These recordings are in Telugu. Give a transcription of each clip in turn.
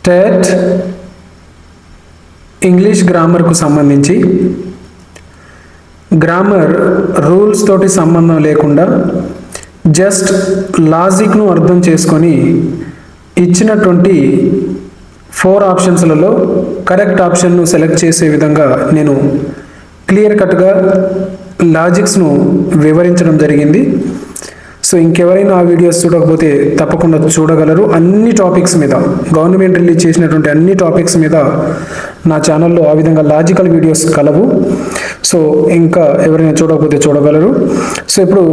స్టేట్ ఇంగ్లీష్ గ్రామర్కు సంబంధించి గ్రామర్ రూల్స్ తోటి సంబంధం లేకుండా జస్ట్ లాజిక్ను అర్థం చేసుకొని ఇచ్చినటువంటి 4 ఆప్షన్స్లలో కరెక్ట్ ఆప్షన్ను సెలెక్ట్ చేసే విధంగా నేను క్లియర్ కట్గా లాజిక్స్ను వివరించడం జరిగింది. సో ఇంకెవరైనా ఆ వీడియోస్ చూడకపోతే తప్పకుండా చూడగలరు. అన్ని టాపిక్స్ మీద, గవర్నమెంట్ రిలీజ్ చేసినటువంటి అన్ని టాపిక్స్ మీద నా ఛానల్లో ఆ విధంగా లాజికల్ వీడియోస్ కలవు. సో ఇంకా ఎవరైనా చూడకపోతే చూడగలరు. సో ఇప్పుడు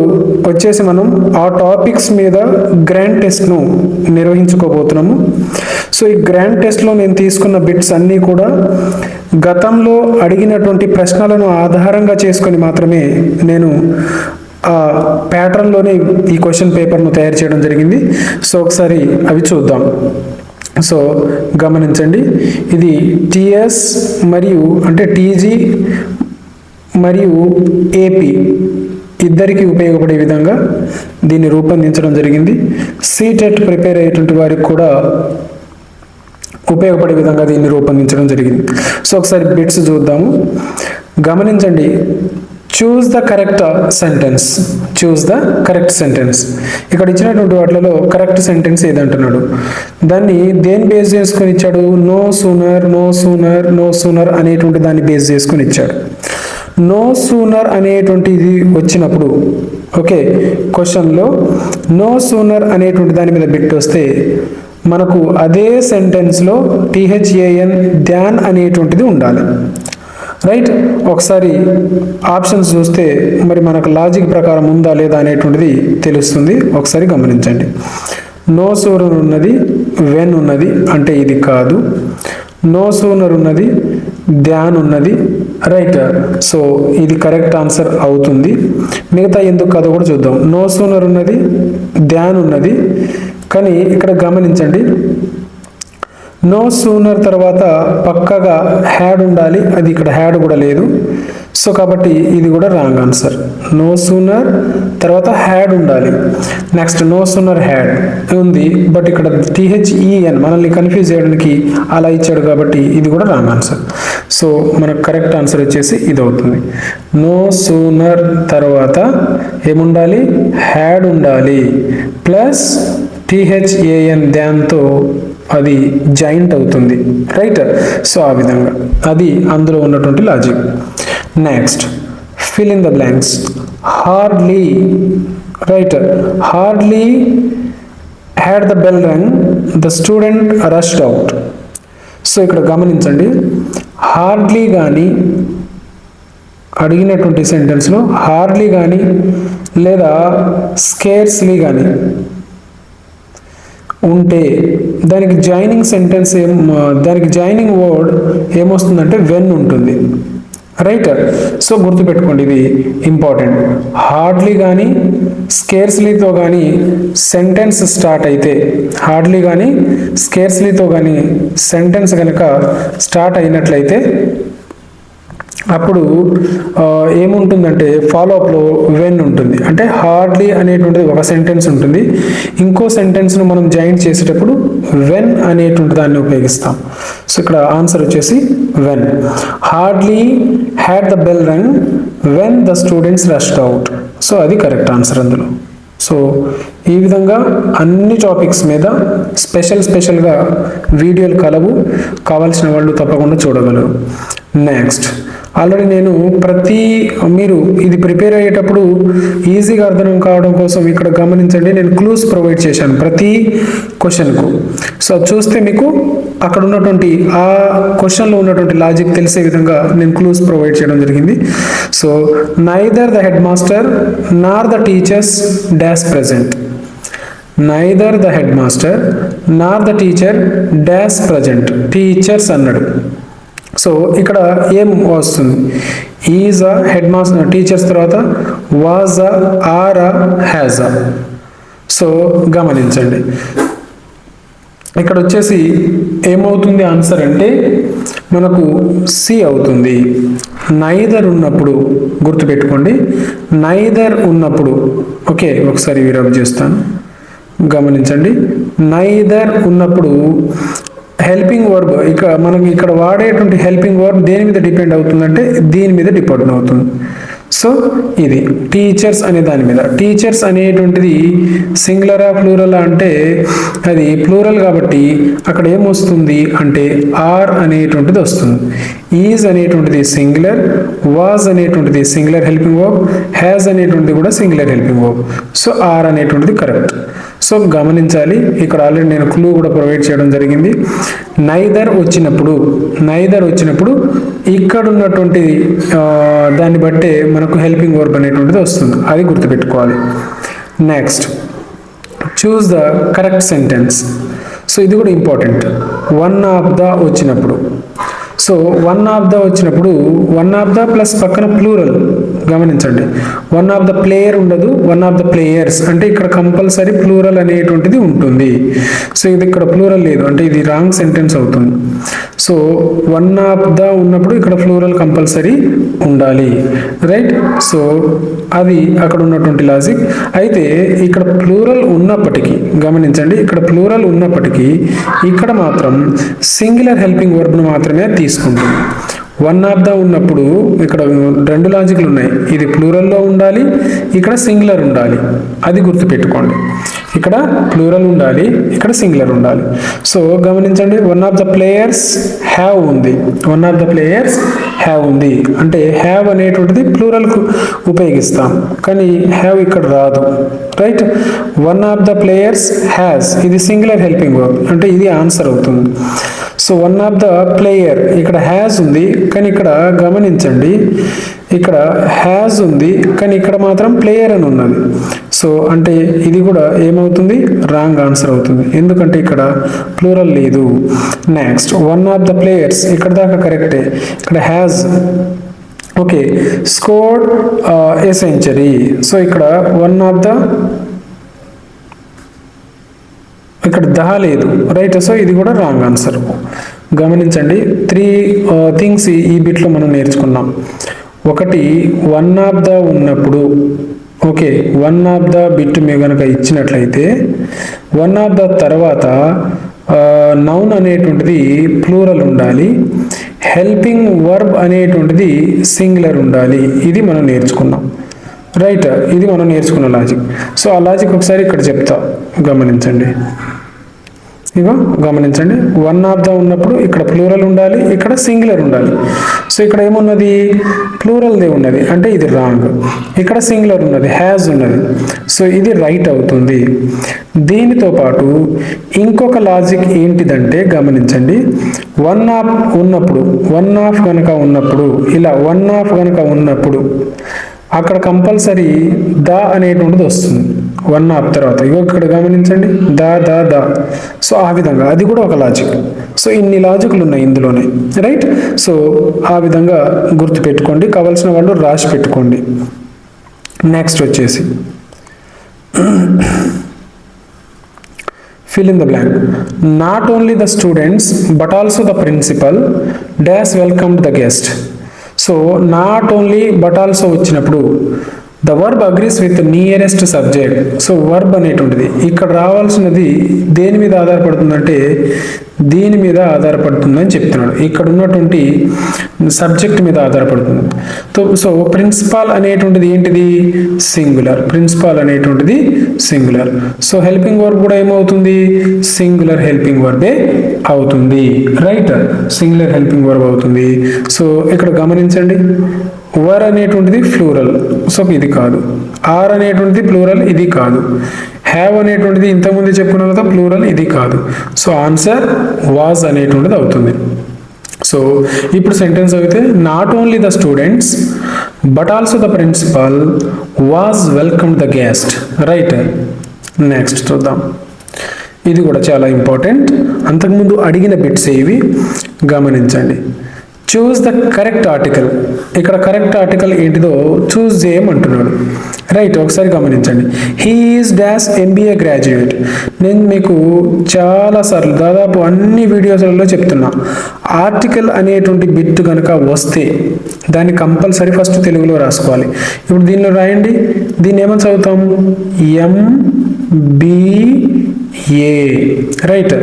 వచ్చేసి మనం ఆ టాపిక్స్ మీద గ్రాండ్ టెస్ట్ను నిర్వహించుకోబోతున్నాము. సో ఈ గ్రాండ్ టెస్ట్లో నేను తీసుకున్న బిట్స్ అన్నీ కూడా గతంలో అడిగినటువంటి ప్రశ్నలను ఆధారంగా చేసుకొని మాత్రమే నేను ఆ ప్యాటర్న్లోనే ఈ క్వశ్చన్ పేపర్ను తయారు చేయడం జరిగింది. సో ఒకసారి అవి చూద్దాం. సో గమనించండి, ఇది టిఎస్ మరియు అంటే టీజీ మరియు ఏపీ ఇద్దరికి ఉపయోగపడే విధంగా దీన్ని రూపొందించడం జరిగింది. సీటెట్ ప్రిపేర్ అయ్యేటువంటి వారికి కూడా ఉపయోగపడే విధంగా దీన్ని రూపొందించడం జరిగింది. సో ఒకసారి బిట్స్ చూద్దాము. గమనించండి, చూస్ the correct sentence. Choose the correct sentence. ఇక్కడ ఇచ్చినటువంటి వాటిలో కరెక్ట్ సెంటెన్స్ ఏదంటున్నాడు, దాన్ని దేని బేస్ చేసుకొని ఇచ్చాడు? No sooner, no sooner, no sooner అనేటువంటి దాన్ని బేస్ చేసుకొని ఇచ్చాడు. నో సూనర్ అనేటువంటిది వచ్చినప్పుడు ఓకే, క్వశ్చన్లో నో సూనర్ అనేటువంటి దాని మీద బిట్ వస్తే మనకు అదే సెంటెన్స్లో టిహెచ్ఏఎన్ ధ్యాన్ అనేటువంటిది ఉండాలి. రైట్, ఒకసారి ఆప్షన్స్ చూస్తే మరి మనకు లాజిక్ ప్రకారం ఉందా లేదా అనేటువంటిది తెలుస్తుంది. ఒకసారి గమనించండి. నో సూనర్ ఉన్నది, వెన్ ఉన్నది, అంటే ఇది కాదు. నో సూనర్ ఉన్నది, ధ్యాన్ ఉన్నది. రైట్, సో ఇది కరెక్ట్ ఆన్సర్ అవుతుంది. మిగతా ఎందుకు కాదో కూడా చూద్దాం. నో సూనర్ ఉన్నది, ధ్యాన్ ఉన్నది, కానీ ఇక్కడ గమనించండి, నో సూనర్ తర్వాత పక్కగా హ్యాడ్ ఉండాలి, అది ఇక్కడ హ్యాడ్ కూడా లేదు. సో కాబట్టి ఇది కూడా రాంగ్ ఆన్సర్. నో సూనర్ తర్వాత హ్యాడ్ ఉండాలి. నెక్స్ట్ నో సూనర్ హ్యాడ్ ఉంది, బట్ ఇక్కడ టిహెచ్ఈఎన్ మనల్ని కన్ఫ్యూజ్ చేయడానికి అలా ఇచ్చాడు కాబట్టి ఇది కూడా రాంగ్ ఆన్సర్. సో మనకు కరెక్ట్ ఆన్సర్ వచ్చేసి ఇది అవుతుంది. నో సూనర్ తర్వాత ఏముండాలి? హ్యాడ్ ఉండాలి ప్లస్ టిహెచ్ఏఎన్ దాంతో అది జాయింట్ అవుతుంది. రైట్, సో ఆ విధంగా అది అందులో ఉన్నటువంటి logic. Next fill in the blanks. Hardly, right, hardly had the bell ring, the student rushed out. So ఇక్కడ గమనించండి, హార్డ్లీ కానీ అడిగినటువంటి సెంటెన్స్లో హార్డ్లీ కానీ లేదా స్కేర్స్లీ కానీ ఉంటే దానికి జాయినింగ్ సెంటెన్స్ దానికి జాయినింగ్ వర్డ్ ఏమొస్తుందంటే వెన్ ఉంటుంది. రైట్, సో గుర్తుపెట్టుకోండి, ఇది ఇంపార్టెంట్. హార్డ్లీ కానీ స్కేర్స్లీతో కానీ సెంటెన్స్ స్టార్ట్ అయితే, హార్డ్లీ కానీ స్కేర్స్లీతో కానీ సెంటెన్స్ కనుక స్టార్ట్ అయినట్లయితే అప్పుడు ఏముంటుందంటే ఫాలోఅప్లో వెన్ ఉంటుంది. అంటే హార్డ్లీ అనేటువంటిది ఒక సెంటెన్స్ ఉంటుంది, ఇంకో సెంటెన్స్ను మనం జాయిన్ చేసేటప్పుడు వెన్ అనేటువంటి దాన్ని ఉపయోగిస్తాం. సో ఇక్కడ ఆన్సర్ వచ్చేసి when. Hardly had the bell ring when the students rushed out. So అది కరెక్ట్ ఆన్సర్ అందులో. సో ఈ విధంగా అన్ని టాపిక్స్ మీద స్పెషల్గా వీడియోలు కలవు, కావాల్సిన వాళ్ళు తప్పకుండా చూడగలరు. నెక్స్ట్, ఆల్రెడీ నేను మీరు ఇది ప్రిపేర్ అయ్యేటప్పుడు ఈజీగా అర్థం కావడం కోసం ఇక్కడ గమనించండి, నేను క్లూస్ ప్రొవైడ్ చేశాను ప్రతి క్వశ్చన్కు. సో చూస్తే మీకు అక్కడ ఉన్నటువంటి ఆ క్వశ్చన్లో ఉన్నటువంటి లాజిక్ తెలిసే విధంగా నేను క్లూస్ ప్రొవైడ్ చేయడం జరిగింది. So neither the head master nor the teachers dash present. Neither the head master nor the teacher dash present. Teachers అన్నాడు. సో ఇక్కడ ఏం వస్తుంది? Is a head master, teachers తర్వాత was a, are a, has a. So గమనించండి, ఇక్కడ వచ్చేసి ఏమవుతుంది ఆన్సర్ అంటే మనకు సి అవుతుంది. నైదర్ ఉన్నప్పుడు గుర్తుపెట్టుకోండి, నైదర్ ఉన్నప్పుడు ఓకే, ఒకసారి రబ్ చేస్తాను. గమనించండి, నైదర్ ఉన్నప్పుడు హెల్పింగ్ వర్బ్ మనకి ఇక్కడ వాడేటువంటి హెల్పింగ్ వర్బ్ దేని మీద డిపెండ్ అవుతుందంటే దీని మీద డిపెండ్ అవుతుంది. సో ఇది టీచర్స్ అనే దాని మీద. టీచర్స్ అనేటువంటిది సింగులరా ప్లూరల్ అంటే అది ప్లూరల్ కాబట్టి అక్కడ ఏమొస్తుంది అంటే ఆర్ అనేటువంటిది వస్తుంది. ఈజ్ అనేటువంటిది సింగులర్, వాజ్ అనేటువంటిది సింగులర్ హెల్పింగ్ వర్బ్, హ్యాజ్ అనేటువంటిది కూడా singular helping verb. So are అనేటువంటిది కరెక్ట్. సో గమనించాలి, ఇక్కడ ఆల్రెడీ నేను క్లూ కూడా ప్రొవైడ్ చేయడం జరిగింది. నైదర్ వచ్చినప్పుడు ఇక్కడ ఉన్నటువంటి దాన్ని బట్టే మనకు హెల్పింగ్ వర్బ్ అనేటువంటిది వస్తుంది, అది గుర్తుపెట్టుకోవాలి. Next, choose the correct sentence. So ఇది కూడా ఇంపార్టెంట్. వన్ ఆఫ్ ద వచ్చినప్పుడు, సో వన్ ఆఫ్ ద వచ్చినప్పుడు వన్ ఆఫ్ ద ప్లస్ పక్కన ప్లూరల్ గమనించండి. వన్ ఆఫ్ ద ప్లేయర్ ఉండదు, వన్ ఆఫ్ ద ప్లేయర్స్ అంటే ఇక్కడ కంపల్సరీ ప్లూరల్ అనేటువంటిది ఉంటుంది. సో ఇది ఇక్కడ ప్లూరల్ లేదు అంటే ఇది రాంగ్ సెంటెన్స్ అవుతుంది. సో వన్ ఆఫ్ ద ఉన్నప్పుడు ఇక్కడ ప్లూరల్ కంపల్సరీ ఉండాలి, రైట్? సో అది అక్కడ ఉన్నటువంటి లాజిక్. అయితే ఇక్కడ ప్లూరల్ ఉన్నప్పటికీ గమనించండి, ఇక్కడ ప్లూరల్ ఉన్నప్పటికీ ఇక్కడ మాత్రం సింగులర్ హెల్పింగ్ వర్బ్ను మాత్రమే తీసుకుంటుంది. వన్ ఆఫ్ ద ఉన్నప్పుడు ఇక్కడ రెండు లాజిక్లు ఉన్నాయి, ఇది ప్లూరల్లో ఉండాలి, ఇక్కడ సింగులర్ ఉండాలి, అది గుర్తుపెట్టుకోండి. ఇక్కడ ప్లూరల్ ఉండాలి, ఇక్కడ సింగులర్ ఉండాలి. సో గమనించండి, one of the players have ఉంది, one of the players have ఉంది అంటే హ్యావ్ అనేటువంటిది ప్లూరల్కు ఉపయోగిస్తాం, కానీ హ్యావ్ ఇక్కడ రాదు, right? One of the players has, ఇది సింగులర్ హెల్పింగ్ వర్బ్ అంటే ఇది ఆన్సర్ అవుతుంది. So one of the player ఇక్కడ హ్యాస్ ఉంది, కానీ ఇక్కడ గమనించండి, ఇక్కడ హ్యాస్ ఉంది కానీ ఇక్కడ మాత్రం ప్లేయర్ అని ఉన్నది. సో అంటే ఇది కూడా ఏమవుతుంది, రాంగ్ ఆన్సర్ అవుతుంది, ఎందుకంటే ఇక్కడ ప్లూరల్ లేదు. Next, one of the players ఇక్కడ దాకా కరెక్టే, ఇక్కడ has okay scored a century. So ఇక్కడ వన్ ఆఫ్ ద ఇక్కడ ద లేదు, రైట్? సో ఇది కూడా రాంగ్ ఆన్సర్. గమనించండి, 3 థింగ్స్ ఈ బిట్లో మనం నేర్చుకున్నాం. ఒకటి, వన్ ఆఫ్ ద ఉన్నప్పుడు okay one of the bit మీ కనుక ఇచ్చినట్లయితే వన్ ఆఫ్ ద తర్వాత నౌన్ అనేటువంటిది ప్లూరల్ ఉండాలి, హెల్పింగ్ వర్బ్ అనేటువంటిది సింగులర్ ఉండాలి. ఇది మనం నేర్చుకున్నాం, రైట్? ఇది మనం నేర్చుకున్న లాజిక్. సో ఆ లాజిక్ ఒకసారి ఇక్కడ చెప్తా, గమనించండి. ఇగో గమనించండి, వన్ ఆఫ్ ద ఉన్నప్పుడు ఇక్కడ ప్లూరల్ ఉండాలి, ఇక్కడ సింగులర్ ఉండాలి. సో ఇక్కడ ఏమున్నది, ప్లూరల్దే ఉన్నది అంటే ఇది రాంగ్, ఇక్కడ సింగులర్ ఉన్నది, హ్యాస్ ఉన్నది. సో ఇది రైట్ అవుతుంది. దీనితో పాటు ఇంకొక లాజిక్ ఏంటిదంటే గమనించండి, వన్ ఆఫ్ ఉన్నప్పుడు, వన్ ఆఫ్ కనుక ఉన్నప్పుడు, ఇలా వన్ ఆఫ్ కనుక ఉన్నప్పుడు అక్కడ కంపల్సరీ ద అనేటువంటిది వస్తుంది వన్ ఆఫ్ తర్వాత. ఇగో ఇక్కడ గమనించండి, ద ద ద. సో ఆ విధంగా అది కూడా ఒక లాజిక్. సో ఇన్ని లాజిక్లు ఉన్నాయి ఇందులోనే, రైట్? సో ఆ విధంగా గుర్తుపెట్టుకోండి, కావాల్సిన వాళ్ళు రాసి పెట్టుకోండి. నెక్స్ట్ వచ్చేసి fill in the blank. Not only the students but also the principal dash welcomed the guest. So not only but also వచ్చినప్పుడు the verb agrees with nearest subject. So verb అనేటువంటిది ఇక్కడ రావాల్సినది దేని మీద ఆధారపడుతుందంటే దీని మీద ఆధారపడుతుందని చెప్తున్నాడు. ఇక్కడ ఉన్నటువంటి సబ్జెక్ట్ మీద ఆధారపడుతుంది. సో ప్రిన్సిపాల్ అనేటువంటిది ఏంటిది, సింగులర్. ప్రిన్సిపాల్ అనేటువంటిది సింగులర్. సో హెల్పింగ్ వర్బ్ కూడా ఏమవుతుంది, సింగులర్ హెల్పింగ్ వర్బే అవుతుంది, రైట్? సింగులర్ హెల్పింగ్ వర్బ్ అవుతుంది. సో ఇక్కడ గమనించండి, వర్ అనేటువంటిది ప్లూరల్, సో ఇది కాదు. ఆర్ అనేటువంటిది ప్లూరల్, ఇది కాదు. హ్యావ్ అనేటువంటిది ఇంతకుముందు చెప్పుకున్న కదా ప్లూరల్, ఇది కాదు. సో ఆన్సర్ వాజ్ అనేటువంటిది అవుతుంది. సో ఇప్పుడు సెంటెన్స్ అయితే not only the students but also the principal was welcome the guest, right? Next చూద్దాం, ఇది కూడా చాలా ఇంపార్టెంట్. అంతకుముందు అడిగిన బిట్స్ ఇవి, గమనించండి. చూస్ ద కరెక్ట్ ఆర్టికల్. ఇక్కడ కరెక్ట్ ఆర్టికల్ ఏంటిదో చూస్ చేయమంటున్నాడు, రైట్? ఒకసారి గమనించండి. He is dash MBA graduate. నేను మీకు చాలాసార్లు దాదాపు అన్ని వీడియోస్లలో చెప్తున్నా, ఆర్టికల్ అనేటువంటి బిట్ కనుక వస్తే దాన్ని కంపల్సరీ ఫస్ట్ తెలుగులో రాసుకోవాలి. ఇప్పుడు దీనిలో రాయండి, దీన్ని ఏమని చదువుతాం, MBA ఏ, రైట్.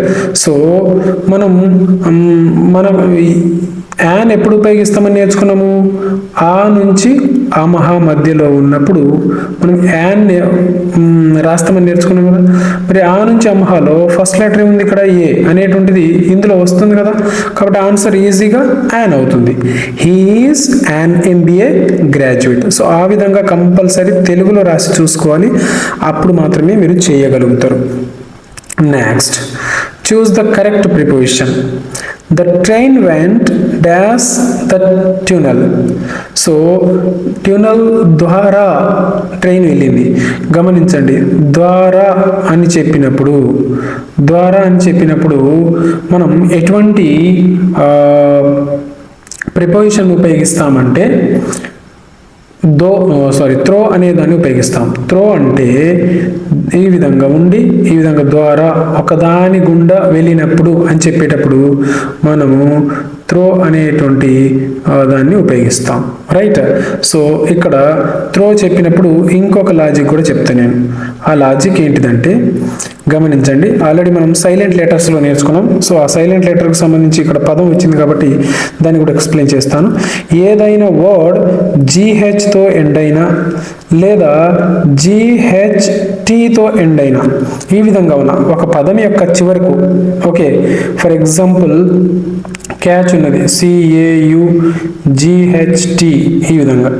సో మనం యాన్ ఎప్పుడు ఉపయోగిస్తామని నేర్చుకున్నాము? ఆ నుంచి అమహ మధ్యలో ఉన్నప్పుడు మనం యాన్ రాస్తామని నేర్చుకున్నాం కదా. మరి ఆ నుంచి అమహలో ఫస్ట్ లెటర్ ఉంది ఇక్కడ, ఏ అనేటువంటిది ఇందులో వస్తుంది కదా. కాబట్టి ఆన్సర్ ఈజీగా యాన్ అవుతుంది. He is an MBA graduate. So ఆ విధంగా కంపల్సరీ తెలుగులో రాసి చూసుకోవాలి, అప్పుడు మాత్రమే మీరు చేయగలుగుతారు. Next, choose the correct preposition. The train went dash the tunnel. So tunnel ద్వారా ట్రైన్ వెళ్ళింది. గమనించండి, ద్వారా అని చెప్పినప్పుడు మనం ఎటువంటి ప్రిపోజిషన్ ఉపయోగిస్తామంటే త్రో అనే దాన్ని ఉపయోగిస్తాం. త్రో అంటే ఈ విధంగా ఉండి ఈ విధంగా ద్వారా ఒకదాని గుండా వెళ్ళినప్పుడు అని చెప్పేటప్పుడు మనము త్రో అనేటువంటి దాన్ని ఉపయోగిస్తాం, రైట్. సో ఇక్కడ త్రో చెప్పినప్పుడు ఇంకొక లాజిక్ కూడా చెప్తాను నేను. ఆ లాజిక్ ఏంటిదంటే గమనించండి, ఆల్రెడీ మనం సైలెంట్ లెటర్స్లో నేర్చుకున్నాం. సో ఆ సైలెంట్ లెటర్కి సంబంధించి ఇక్కడ పదం వచ్చింది కాబట్టి దాన్ని కూడా ఎక్స్ప్లెయిన్ చేస్తాను. ఏదైనా వర్డ్ GHతో ఎండ్ అయినా లేదా GHTతో ఎండ్ అయినా, ఈ విధంగా ఉన్న ఒక పదం యొక్క చివరకు, ఓకే, ఫర్ ఎగ్జాంపుల్ క్యాచ్ ఉన్నది, CAUGHT, ఈ విధంగా.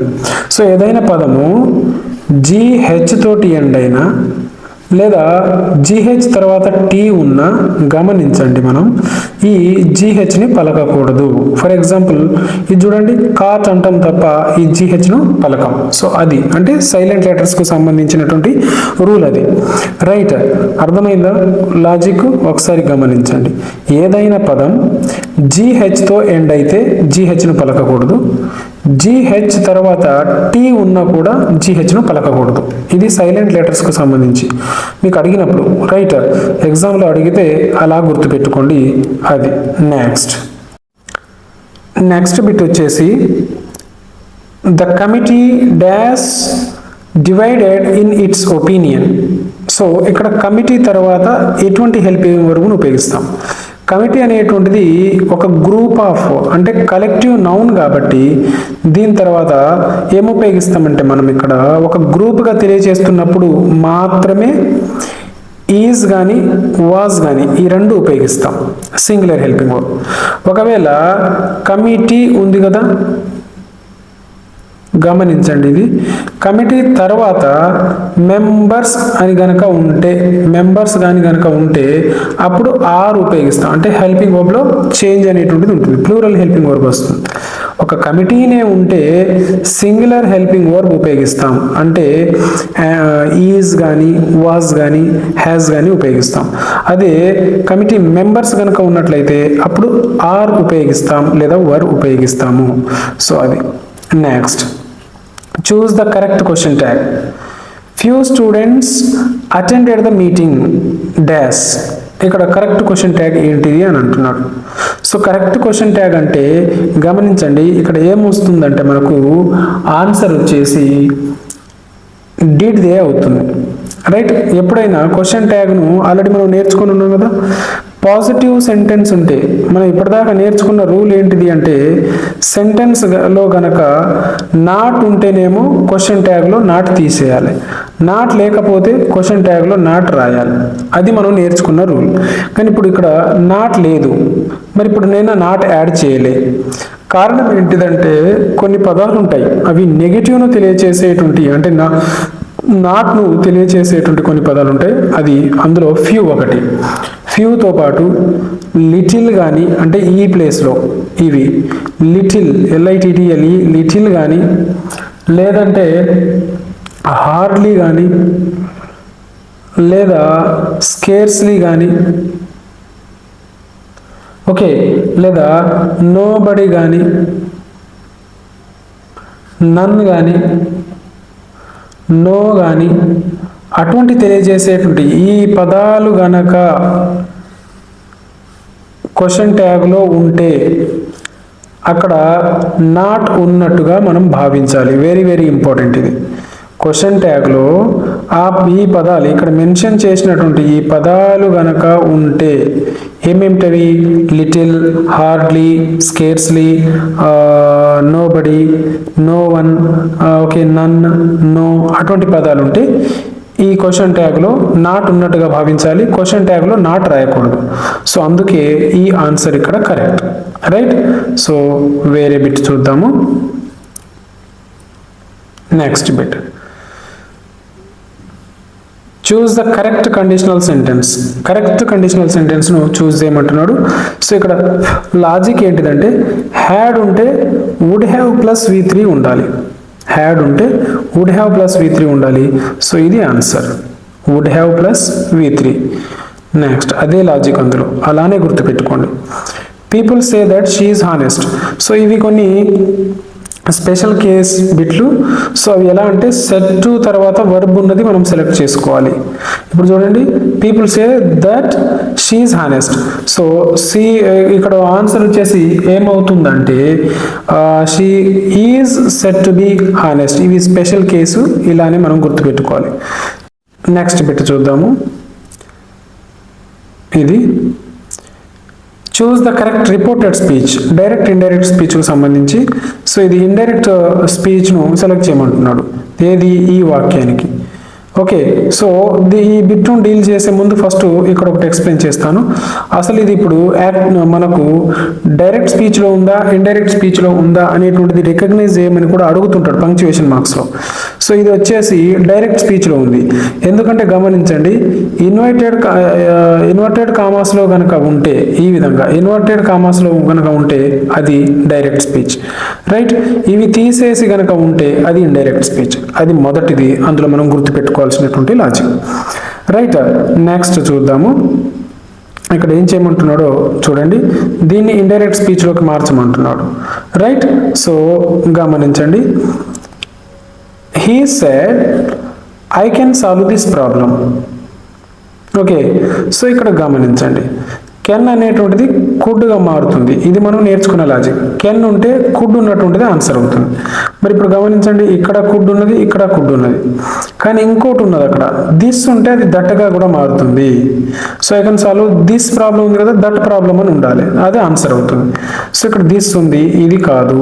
సో ఏదైనా పదము GH తోటి ఎండ్ అయినా లేదా GH తర్వాత T ఉన్నా గమనించండి, మనం ఈ GHని పలకకూడదు. ఫర్ ఎగ్జాంపుల్ ఇది చూడండి, కాట్ అంటాం తప్ప ఈ GHను పలకం. సో అది అంటే సైలెంట్ లెటర్స్కు సంబంధించినటువంటి రూల్ అది, రైట్. అర్థమైందా లాజిక్? ఒకసారి గమనించండి, ఏదైనా పదం GHతో ఎండ్ అయితే GHను పలకకూడదు, GH తర్వాత T ఉన్నా కూడా GHను పలకకూడదు. ఇది సైలెంట్ లెటర్స్కు సంబంధించి మీకు అడిగినప్పుడు, రైట్, ఎగ్జామ్లో అడిగితే అలా గుర్తుపెట్టుకోండి. అది నెక్స్ట్ బిట్ వచ్చేసి the committee dash divided in it's opinion. So ఇక్కడ కమిటీ తర్వాత ఎటువంటి హెల్పింగ్ వర్బ్ను ఉపయోగిస్తాం? కమిటీ అనేటువంటిది ఒక గ్రూప్ ఆఫ్, అంటే కలెక్టివ్ నౌన్ కాబట్టి దీని తర్వాత ఏం ఉపయోగిస్తామంటే మనం ఇక్కడ ఒక గ్రూప్గా తెలియజేస్తున్నప్పుడు మాత్రమే ఈజ్ కానీ వాజ్ కానీ ఈ రెండు ఉపయోగిస్తాం, సింగులర్ హెల్పింగ్ వర్బ్. ఒకవేళ కమిటీ ఉంది కదా, గమనించండి, ఇది కమిటీ తర్వాత మెంబర్స్ అని గనక ఉంటే అప్పుడు ఆర్ ఉపయోగిస్తాం, అంటే హెల్పింగ్ వర్బ్లో చేంజ్ అనేటువంటిది ఉంటుంది, ప్లూరల్ హెల్పింగ్ వర్బ్ వస్తుంది. ఒక కమిటీనే ఉంటే సింగులర్ హెల్పింగ్ వర్బ్ ఉపయోగిస్తాం, అంటే ఈజ్ కానీ వాజ్ కానీ హ్యాస్ కానీ ఉపయోగిస్తాం. అదే కమిటీ మెంబర్స్ కనుక ఉన్నట్లయితే అప్పుడు ఆర్ ఉపయోగిస్తాం లేదా వర్ ఉపయోగిస్తాము. సో అది next, choose the correct question tag. Few students attended the meeting dash. ఇక్కడ కరెక్ట్ క్వశ్చన్ ట్యాగ్ ఏంటిది అని అంటున్నాడు. సో కరెక్ట్ క్వశ్చన్ ట్యాగ్ అంటే గమనించండి, ఇక్కడ ఏమొస్తుందంటే మనకు ఆన్సర్ వచ్చేసి డిడ్ దే అవుతుంది, రైట్. ఎప్పుడైనా క్వశ్చన్ ట్యాగ్ను ఆల్రెడీ మనం నేర్చుకుని ఉన్నాం కదా, పాజిటివ్ సెంటెన్స్ ఉంటే మనం ఇప్పటిదాకా నేర్చుకున్న రూల్ ఏంటిది అంటే సెంటెన్స్లో గనక నాట్ ఉంటేనేమో క్వశ్చన్ ట్యాగ్లో నాట్ తీసేయాలి, నాట్ లేకపోతే క్వశ్చన్ ట్యాగ్లో నాట్ రాయాలి. అది మనం నేర్చుకున్న రూల్. కానీ ఇప్పుడు ఇక్కడ నాట్ లేదు, మరి ఇప్పుడు నేను నాట్ యాడ్ చేయలే. కారణం ఏంటిదంటే కొన్ని పదాలు ఉంటాయి, అవి నెగటివ్ను తెలియచేసేటువంటి, అంటే నాట్ను తెలియచేసేటువంటి కొన్ని పదాలు ఉంటాయి. అది అందులో ఫ్యూ ఒకటి. ఫ్యూతో పాటు లిటిల్ కానీ, అంటే ఈ ప్లేస్లో ఇవి లిటిల్, LITTLE లిటిల్ కానీ, లేదంటే హార్డ్లీ కానీ, లేదా స్కేర్స్లీ కానీ, ఓకే, లేదా నోబడి కానీ, నన్ కానీ, నో కానీ, అటువంటి తెలియజేసేటువంటి ఈ పదాలు గనక క్వశ్చన్ ట్యాగ్లో ఉంటే అక్కడ నాట్ ఉన్నట్టుగా మనం భావించాలి. వెరీ వెరీ ఇంపార్టెంట్ ఇది. క్వశ్చన్ ట్యాగ్లో ఈ పదాలు ఇక్కడ మెన్షన్ చేసినటువంటి ఈ పదాలు గనక ఉంటే ఏమేమిటవి? Little, hardly, scarcely, nobody, no one, okay, none, no, అటువంటి పదాలు ఉంటే ఈ క్వశ్చన్ ట్యాగ్లో నాట్ ఉన్నట్టుగా భావించాలి. క్వశ్చన్ ట్యాగ్లో నాట్ రాయకూడదు. సో అందుకే ఈ ఆన్సర్ ఇక్కడ కరెక్ట్, రైట్? సో వేరే బిట్ చూద్దాము. Next bit, choose the correct conditional sentence. Correct conditional సెంటెన్స్ను చూస్ చేయమంటున్నాడు. సో ఇక్కడ లాజిక్ ఏంటిదంటే హ్యాడ్ ఉంటే వుడ్ హ్యావ్ ప్లస్ V3 ఉండాలి. హ్యాడ్ ఉంటే వుడ్ హ్యావ్ ప్లస్ V3 ఉండాలి. సో ఇది answer, would have plus V3. Next అదే లాజిక్ అందులో, అలానే గుర్తుపెట్టుకోండి. People say that she is honest. So ఇవి కొన్ని స్పెషల్ కేస్ బిట్లు. సో అవి ఎలా అంటే సెట్ టు తర్వాత వర్బ్ ఉన్నది మనం సెలెక్ట్ చేసుకోవాలి. ఇప్పుడు చూడండి, people say that she is honest. So ఇక్కడ ఆన్సర్ వచ్చేసి ఏమవుతుందంటే she is said to be honest. ఇవి స్పెషల్ కేసు, ఇలానే మనం గుర్తుపెట్టుకోవాలి. నెక్స్ట్ బిట్ చూద్దాము. ఇది choose the correct reported speech. Direct indirect స్పీచ్కు సంబంధించి. సో ఇది ఇండైరెక్ట్ స్పీచ్ను సెలెక్ట్ చేయమంటున్నాడు. ఏది? ఈ వాక్యానికి. ఓకే, సో ఈ బిట్ను డీల్ చేసే ముందు ఫస్ట్ ఇక్కడ ఒకటి ఎక్స్ప్లెయిన్ చేస్తాను. అసలు ఇది ఇప్పుడు మనకు డైరెక్ట్ స్పీచ్లో ఉందా, ఇండైరెక్ట్ స్పీచ్లో ఉందా అనేటువంటిది రికగ్నైజ్ చేయమని కూడా అడుగుతుంటాడు పంక్చుయేషన్ మార్క్స్లో. సో ఇది వచ్చేసి డైరెక్ట్ స్పీచ్లో ఉంది. ఎందుకంటే గమనించండి, ఇన్వర్టెడ్ కామాస్లో కనుక ఉంటే, ఈ విధంగా ఇన్వర్టెడ్ కామాస్లో కనుక ఉంటే అది డైరెక్ట్ స్పీచ్, రైట్? ఇవి తీసేసి కనుక ఉంటే అది ఇండైరెక్ట్ స్పీచ్. అది మొదటిది, అందులో మనం గుర్తుపెట్టుకోవాల్సినటువంటి లాజిక్, రైట్? నెక్స్ట్ చూద్దాము. ఇక్కడ ఏం చేయమంటున్నాడో చూడండి. దీన్ని ఇండైరెక్ట్ స్పీచ్లోకి మార్చమంటున్నాడు, రైట్? సో గమనించండి. He said, I can solve this problem. Okay, so ఇక్కడ గమనించండి, కెన్ అనేటువంటిది కుడ్గా మారుతుంది. ఇది మనం నేర్చుకునే లాజిక్. కెన్ ఉంటే కుడ్ ఉన్నటువంటిది ఆన్సర్ అవుతుంది. మరి ఇప్పుడు గమనించండి, ఇక్కడ కుడ్ ఉన్నది, ఇక్కడ కుడ్ ఉన్నది, కానీ ఇంకోటి ఉన్నది అక్కడ. దిస్ ఉంటే అది దట్గా కూడా మారుతుంది. So I can solve this problem ఉంది కదా, దట్ ప్రాబ్లం అని ఉండాలి, అది ఆన్సర్ అవుతుంది. సో ఇక్కడ దిస్ ఉంది, ఇది కాదు.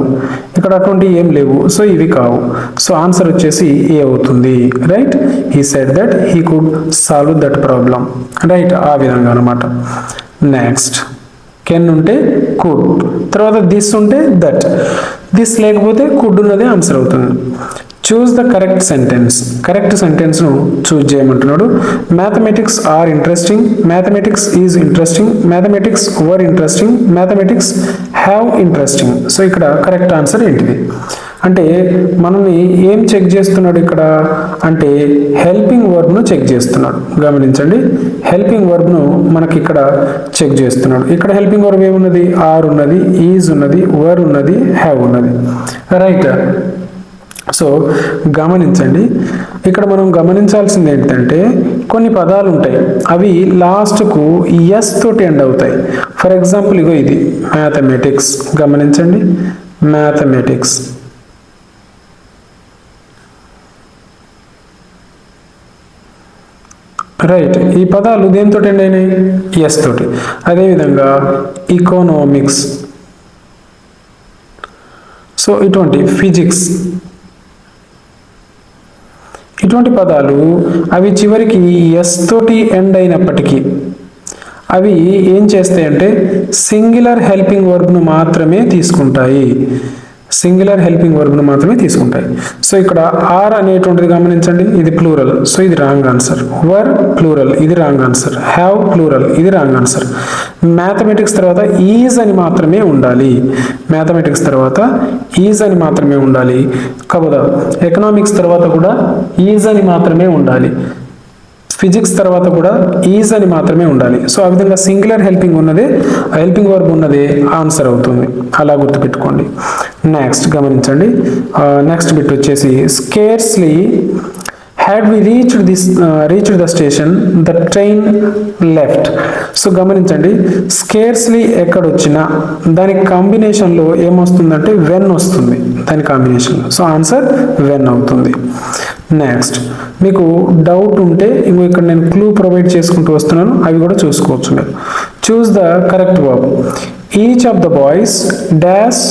ఇక్కడ అటువంటి ఏం లేవు, సో ఇవి కావు. సో ఆన్సర్ వచ్చేసి ఏ అవుతుంది, right? He said that he could solve that problem, right? ఆ విధంగా అనమాట. నెక్స్ట్, కెన్ ఉంటే కుడ్, తర్వాత దిస్ ఉంటే దట్, దిస్ లేకపోతే కుడ్ ఉన్నదే ఆన్సర్ అవుతుంది. Choose the correct sentence. Correct సెంటెన్స్ను చూజ్ చేయమంటున్నాడు. Mathematics are interesting, mathematics is interesting, mathematics were interesting, mathematics have interesting. So ఇక్కడ కరెక్ట్ ఆన్సర్ ఏంటిది అంటే మనల్ని ఏం చెక్ చేస్తున్నాడు ఇక్కడ అంటే హెల్పింగ్ వర్బ్ను చెక్ చేస్తున్నాడు. గమనించండి, హెల్పింగ్ వర్బ్ను మనకి ఇక్కడ చెక్ చేస్తున్నాడు. ఇక్కడ హెల్పింగ్ వర్బ్ ఏమున్నది? ఆర్ ఉన్నది, ఈజ్ ఉన్నది, వర్ ఉన్నది, హ్యావ్ ఉన్నది, రైట్? సో గమనించండి, ఇక్కడ మనం గమనించాల్సింది ఏంటంటే కొన్ని పదాలు ఉంటాయి, అవి లాస్ట్కు ఎస్ తోటి ఎండ్ అవుతాయి. ఫర్ ఎగ్జాంపుల్ ఇగో ఇది మ్యాథమెటిక్స్. గమనించండి, మ్యాథమెటిక్స్. రైట్, ఈ పదాలు దేనితో ఎండ్ అయినాయి? ఎస్ తోటి. అదేవిధంగా ఎకనామిక్స్, సో ఇటువంటి ఫిజిక్స్, ఇటువంటి పదాలు అవి చివరికి ఎస్ తోటి ఎండ్ అయినప్పటికీ అవి ఏం చేస్తాయంటే సింగులర్ హెల్పింగ్ వర్బ్ను మాత్రమే తీసుకుంటాయి. సింగులర్ హెల్పింగ్ వర్బ్ను మాత్రమే తీసుకుంటాయి. సో ఇక్కడ ఆర్ అనేటువంటిది గమనించండి, ఇది ప్లూరల్, సో ఇది రాంగ్ ఆన్సర్. వర్ ప్లూరల్, ఇది రాంగ్ ఆన్సర్. హ్యావ్ ప్లూరల్, ఇది రాంగ్ ఆన్సర్. మ్యాథమెటిక్స్ తర్వాత ఈజ్ అని మాత్రమే ఉండాలి. మ్యాథమెటిక్స్ తర్వాత ఈజ్ అని మాత్రమే ఉండాలి. కాకపోతే ఎకనామిక్స్ తర్వాత కూడా ఈజ్ అని మాత్రమే ఉండాలి. ఫిజిక్స్ తర్వాత కూడా ఈజ్ అని మాత్రమే ఉండాలి. సో ఆ విధంగా సింగులర్ హెల్పింగ్ ఉన్నదే, హెల్పింగ్ వర్బ్ ఉన్నదే ఆన్సర్ అవుతుంది. అలా గుర్తుపెట్టుకోండి. నెక్స్ట్ గమనించండి, నెక్స్ట్ బిట్ వచ్చేసి scarcely had we reached the station the train left. So గమనించండి, స్కేర్స్లీ ఎక్కడొచ్చినా దాని కాంబినేషన్లో ఏమొస్తుందంటే వెన్ వస్తుంది దాని కాంబినేషన్లో. సో ఆన్సర్ వెన్ అవుతుంది. నెక్స్ట్, మీకు డౌట్ ఉంటే ఇంకో ఇక్కడ నేను క్లూ ప్రొవైడ్ చేసుకుంటూ వస్తున్నాను, అవి కూడా చూసుకోవచ్చు మీరు. చూస్ the correct verb. Each of the boys dash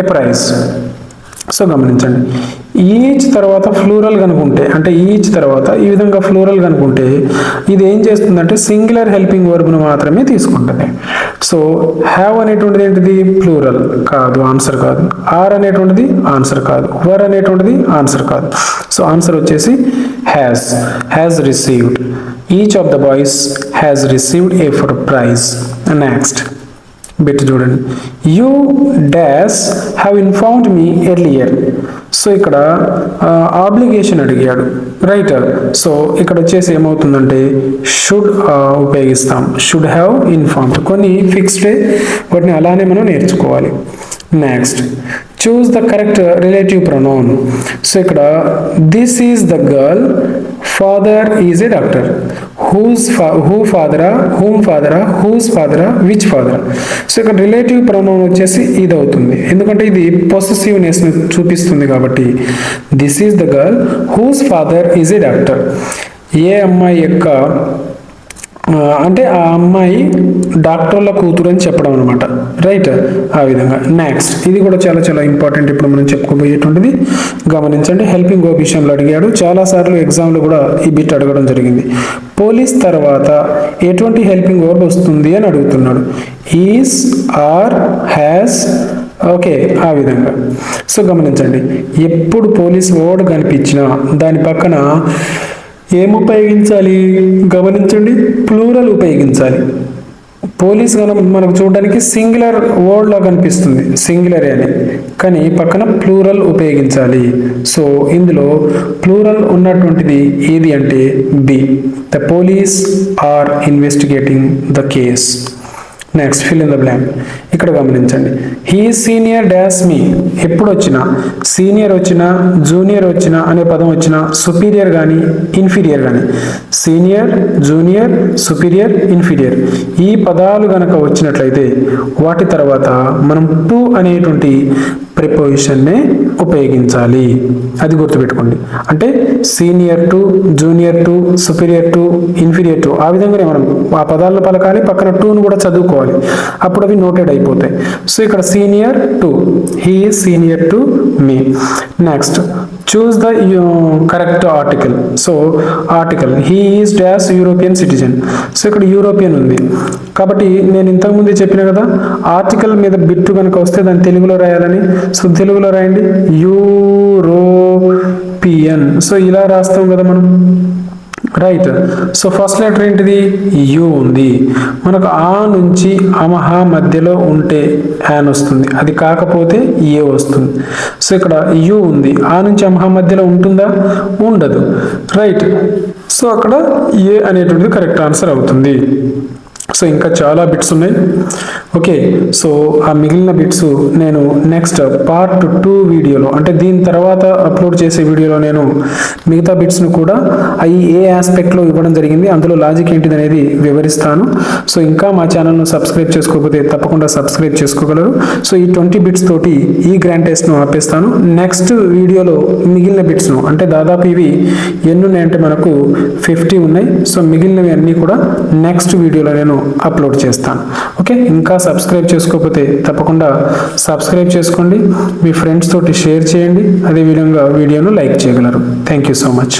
a prize. So గమనించండి, ఈచ్ తర్వాత ఫ్లూరల్ కనుకుంటే, అంటే ఈచ్ తర్వాత ఈ విధంగా ఫ్లూరల్ కనుకుంటే ఇది ఏం చేస్తుందంటే సింగులర్ హెల్పింగ్ వర్బ్ను మాత్రమే తీసుకుంటుంది. సో హ్యావ్ అనేటువంటిది ఏంటిది? ప్లూరల్ కాదు, ఆన్సర్ కాదు. ఆర్ అనేటువంటిది ఆన్సర్ కాదు. వర్ అనేటువంటిది ఆన్సర్ కాదు. సో ఆన్సర్ వచ్చేసి has received. Each of the boys has received a for prize. Next bit చూడండి, you dash have informed me earlier. So ఇక్కడ ఆబ్లిగేషన్ అడిగాడు, రైట్. సో ఇక్కడ వచ్చేసి ఏమవుతుందంటే షుడ్ ఉపయోగిస్తాం, షుడ్ హ్యావ్ ఇన్ఫార్మ్డ్. కొన్ని ఫిక్స్డ్, వాటిని అలానే మనం నేర్చుకోవాలి. Next, choose the correct relative pronoun. So ఇక్కడ this is the girl, father is a doctor. whom father, whose father, which father. So ఇక్కడ రిలేటివ్ ప్రొనౌన్ వచ్చేసి ఇది అవుతుంది, ఎందుకంటే ఇది పొసెసివ్నెస్ ని చూపిస్తుంది కాబట్టి. This is the girl whose father is a doctor. ఏ అమ్మాయి యొక్క అంటే ఆ అమ్మాయి డాక్టర్ల కూతురు అని చెప్పడం అనమాట, రైట్. ఆ విధంగా. నెక్స్ట్, ఇది కూడా చాలా చాలా ఇంపార్టెంట్, ఇప్పుడు మనం చెప్పుకోబోయేటువంటిది. గమనించండి, హెల్పింగ్ వర్బ్ విషయంలో అడిగాడు, చాలాసార్లు ఎగ్జామ్లో కూడా ఈ బిట్ అడగడం జరిగింది. పోలీస్ తర్వాత ఎటువంటి హెల్పింగ్ వర్బ్ వస్తుంది అని అడుగుతున్నాడు. ఈజ్, ఆర్, హ్యాస్, ఓకే, ఆ విధంగా. సో గమనించండి, ఎప్పుడు పోలీస్ వర్డ్ కనిపించినా దాని పక్కన ఏం ఉపయోగించాలి? గమనించండి, ప్లూరల్ ఉపయోగించాలి. పోలీస్ మనకు చూడడానికి సింగులర్ వర్డ్ లా కనిపిస్తుంది, సింగులర్ అని, కానీ పక్కన ప్లూరల్ ఉపయోగించాలి. సో ఇందులో ప్లూరల్ ఉన్నటువంటిది ఏది అంటే B. The police are investigating the case. Next, fill in the blank. ఇక్కడ గమనించండి, హీ సీనియర్ డాష్ మీ. ఎప్పుడు వచ్చినా సీనియర్ వచ్చినా జూనియర్ వచ్చినా అనే పదం వచ్చినా సుపీరియర్ కానీ ఇన్ఫీరియర్ కానీ, సీనియర్, జూనియర్, సుపీరియర్, ఇన్ఫీరియర్ ఈ పదాలు గనక వచ్చినట్లయితే వాటి తర్వాత మనం టు అనేటువంటి ప్రిపోజిషన్నే ఉపయోగించాలి. అది గుర్తుపెట్టుకోండి. అంటే senior to, junior to, superior to, inferior to, ఆ విధంగానే మనం ఆ పదాలను పలకాలి, పక్కన టూను కూడా చదువుకోవాలి, అప్పుడు అవి నోటెడ్ అయిపోతాయి. సో ఇక్కడ senior to, he is senior to me. Next, choose the correct article. So article, he is dash European citizen. So ఇక్కడ యూరోపియన్ ఉంది కాబట్టి నేను ఇంతకుముందు చెప్పిన కదా, ఆర్టికల్ మీద బిట్టు కనుక వస్తే దాన్ని తెలుగులో రాయాలని. సో తెలుగులో రాయండి, యూరోపియన్. సో ఇలా రాస్తాం కదా మనం, రైట్. సో ఫస్ట్ లెటర్ ఏంటిది? యు ఉంది. మనకు ఆ నుంచి అమహ మధ్యలో ఉంటే యాన్ వస్తుంది, అది కాకపోతే ఏ వస్తుంది. సో ఇక్కడ యు ఉంది, ఆ నుంచి అమహ మధ్యలో ఉంటుందా? ఉండదు, రైట్. సో అక్కడ ఏ అనేటువంటిది కరెక్ట్ ఆన్సర్ అవుతుంది. సో ఇంకా చాలా బిట్స్ ఉన్నాయి, ఓకే. సో ఆ మిగిలిన బిట్స్ నేను నెక్స్ట్ పార్ట్ 2 వీడియోలో, అంటే దీని తర్వాత అప్లోడ్ చేసే వీడియోలో నేను మిగతా బిట్స్ను కూడా అవి ఏ ఆస్పెక్ట్లో ఇవ్వడం జరిగింది, అందులో లాజిక్ ఏంటిది అనేది వివరిస్తాను. సో ఇంకా మా ఛానల్ను సబ్స్క్రైబ్ చేసుకోకపోతే తప్పకుండా సబ్స్క్రైబ్ చేసుకోగలరు. సో ఈ 20 బిట్స్ తోటి ఈ గ్రాండ్ టెస్ట్ను ఆపేస్తాను. నెక్స్ట్ వీడియోలో మిగిలిన బిట్స్ను, అంటే దాదాపు ఇవి ఎన్ని ఉన్నాయంటే మనకు 50 ఉన్నాయి. సో మిగిలినవి అన్నీ కూడా నెక్స్ట్ వీడియోలో నేను అప్లోడ్ చేస్తాను, ఓకే. ఇంకా సబ్స్క్రైబ్ చేసుకోకపోతే తప్పకుండా సబ్స్క్రైబ్ చేసుకోండి, మీ ఫ్రెండ్స్ తోటి షేర్ చేయండి, అదేవిధంగా వీడియోను లైక్ చేయగలరు. Thank you so much.